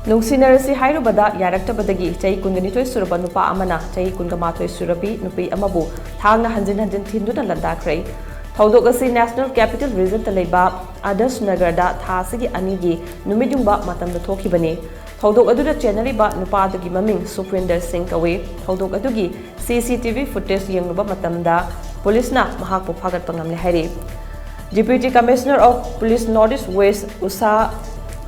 Nungsinarasi Hairubada Yaraktabadagi Chahi Kunganithoi Suraba Nupa Amana Chahi Kungamathoi Surabi Nupi Amabu Thang Hanjin-Hanjin Thinkhre Landakre Thodok asi National Capital Region ta leiba Adarsh Nagarda thasigi anigi numidungba matamda thokibani Thodok aduda chenariba nupa adugi maming Suprinder Singh kawe Thodok adugi CCTV footage yengnuba matamda police na mahakpu phagatpa ngamle hairi Deputy Commissioner of Police Northeast West Usa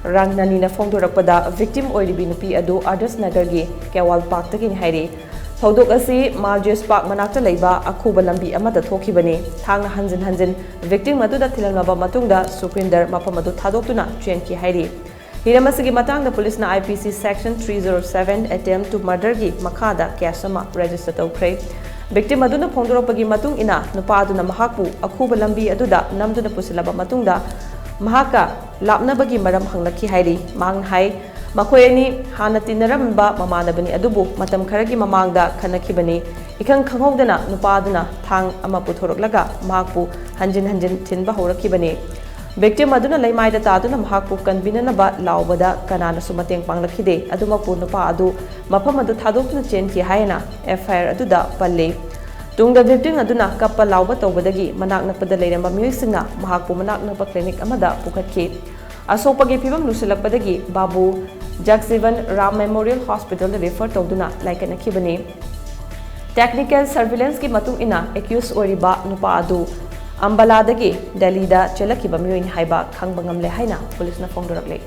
Rangnani na phongdorakpada victim oiribi nupi adu Adarsh Nagargi Kewal Park takin hairi Thodok asi Marges Park manakta leiba akhuba lambi amada thokibani thang hanjin-hanjin victim aduda thilanaba matungda Suprinder mafam adu thadoktuna chenki hairi Hiramasigi matangda police na IPC section 307 attempt to murder gi makhada case ama register tawkhre victim aduna phongdorakpagi matung ina nupa aduna mahakpu akhuba lambi aduda namduna pusilaba matungda mahaka lapnabagi maram hanglaki hairi mang hai makhoi ani hana tinaramba mamanabani adubu matam kharagi mamangda khanakibani ikhang khanghodana nupa aduna thang ama puthoroklaga mahakpu hanjin-hanjin thinba horakibani victim aduna leimaida taduna mahakpu kanbinanaba laubada kanana sumateng panglakide adumapu nupa adu mafam adu thadokna chenki haina FIR aduda palle tungda victim aduna kappa lauba tawbadagi manak nakpada leiramba miyuisingna mahakpu manak nakpa clinic amada pukhatki asopagi phibam lusilakpadagi babu Jagjivan Ram Memorial Hospital refer tawduna laikanakibani technical surveillance ki matung ina accused oriba nupa adu Ambaladagi Delhi da chelakiba miyuin haiba khangbangamle haina police na phongdorakle